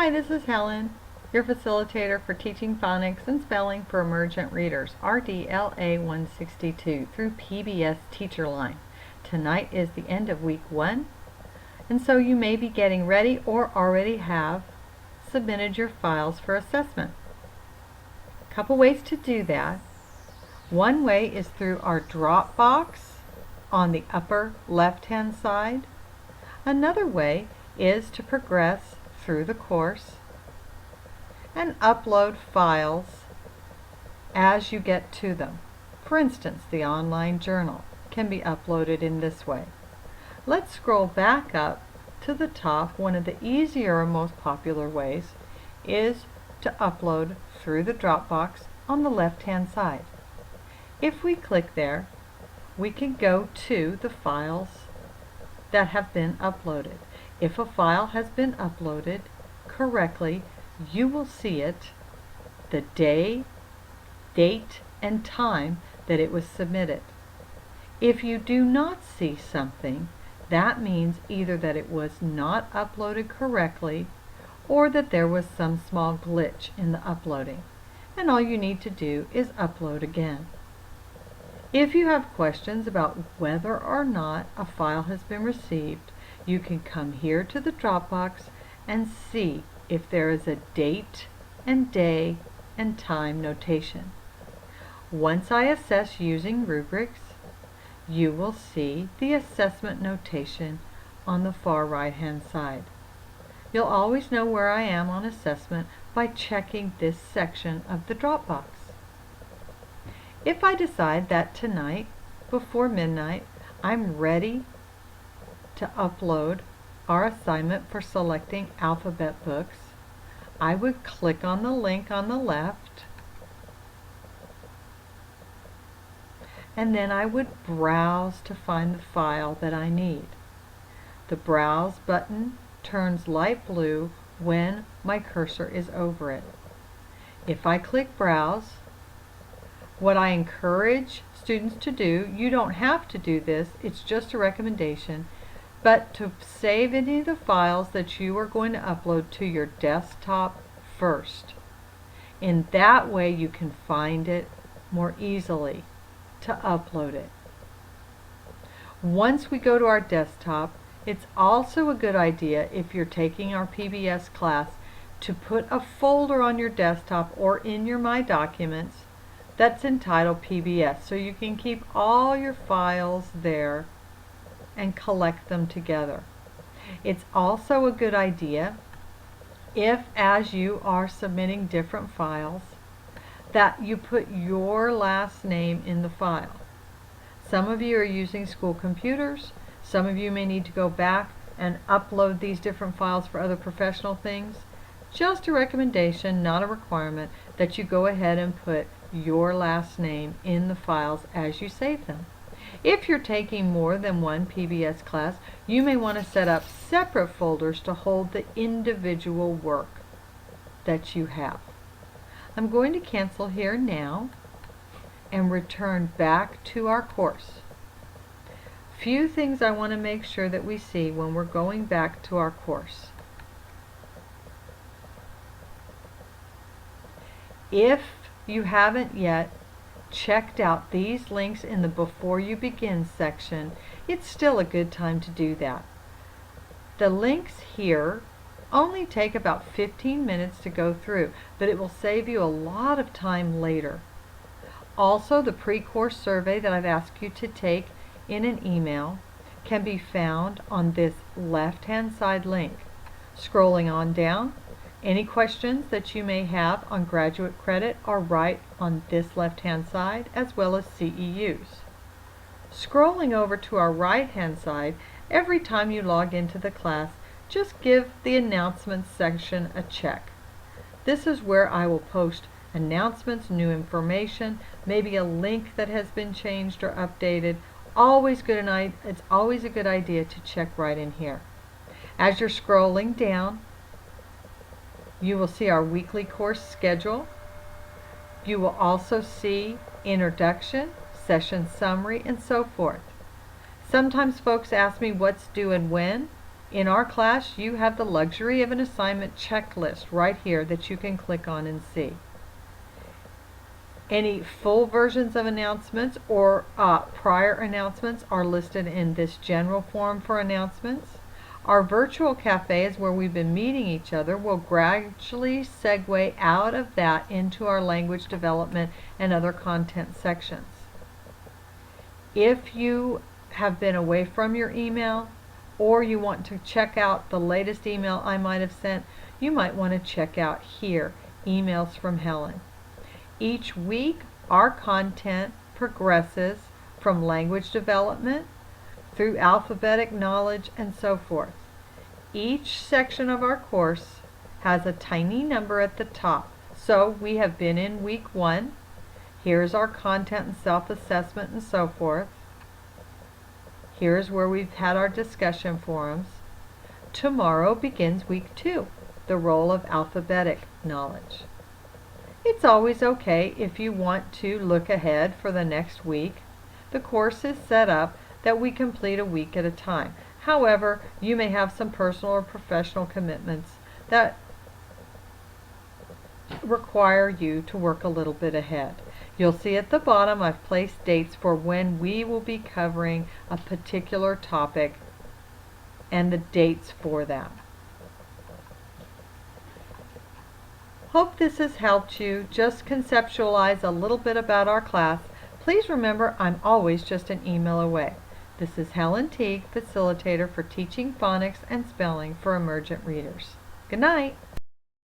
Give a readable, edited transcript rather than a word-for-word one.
Hi, this is Helen, your facilitator for Teaching Phonics and Spelling for Emergent Readers, RDLA 162 through PBS Teacher Line. Tonight is the end of week 1, and so you may be getting ready or already have submitted your files for assessment. A couple ways to do that. One way is through our drop box on the upper left-hand side. Another way is to progress through the course and upload files as you get to them. For instance, the online journal can be uploaded in this way. Let's scroll back up to the top. One of the easier and most popular ways is to upload through the Dropbox on the left-hand side. If we click there, we can go to the files that have been uploaded. If a file has been uploaded correctly, you will see it, the day, date, and time that it was submitted. If you do not see something, that means either that it was not uploaded correctly or that there was some small glitch in the uploading. And all you need to do is upload again. If you have questions about whether or not a file has been received, you can come here to the Dropbox and see if there is a date and day and time notation. Once I assess using rubrics, you will see the assessment notation on the far right-hand side. You'll always know where I am on assessment by checking this section of the Dropbox. If I decide that tonight, before midnight, I'm ready to upload our assignment for selecting alphabet books, I would click on the link on the left, and then I would browse to find the file that I need. The Browse button turns light blue when my cursor is over it. If I click Browse, what I encourage students to do, you don't have to do this, it's just a recommendation, but to save any of the files that you are going to upload to your desktop first. In that way you can find it more easily to upload it. Once we go to our desktop, it's also a good idea, if you're taking our PBS class, to put a folder on your desktop or in your My Documents that's entitled PBS, so you can keep all your files there and collect them together. It's also a good idea, if as you are submitting different files, that you put your last name in the file. Some of you are using school computers. Some of you may need to go back and upload these different files for other professional things. Just a recommendation, not a requirement, that you go ahead and put your last name in the files as you save them. If you're taking more than one PBS class, you may want to set up separate folders to hold the individual work that you have. I'm going to cancel here now and return back to our course. Few things I want to make sure that we see when we're going back to our course. If you haven't yet checked out these links in the Before You Begin section, it's still a good time to do that. The links here only take about 15 minutes to go through, but it will save you a lot of time later. Also, the pre-course survey that I've asked you to take in an email can be found on this left-hand side link. Scrolling on down, any questions that you may have on graduate credit are right on this left-hand side, as well as CEUs. Scrolling over to our right-hand side, every time you log into the class, just give the announcements section a check. This is where I will post announcements, new information, maybe a link that has been changed or updated. It's always a good idea to check right in here. As you're scrolling down, you will see our weekly course schedule. You will also see introduction, session summary, and so forth. Sometimes folks ask me what's due and when. In our class, you have the luxury of an assignment checklist right here that you can click on and see. Any full versions of announcements or prior announcements are listed in this general form for announcements. Our virtual cafes, where we've been meeting each other, will gradually segue out of that into our language development and other content sections. If you have been away from your email, or you want to check out the latest email I might have sent, you might want to check out here, Emails from Helen. Each week, our content progresses from language development through alphabetic knowledge and so forth. Each section of our course has a tiny number at the top. So we have been in week 1. Here's our content and self-assessment and so forth. Here's where we've had our discussion forums. Tomorrow begins week 2, the role of alphabetic knowledge. It's always okay if you want to look ahead for the next week. The course is set up that we complete a week at a time. However, you may have some personal or professional commitments that require you to work a little bit ahead. You'll see at the bottom I've placed dates for when we will be covering a particular topic and the dates for that. Hope this has helped you just conceptualize a little bit about our class. Please remember, I'm always just an email away. This is Helen Teague, facilitator for teaching phonics and spelling for emergent readers. Good night.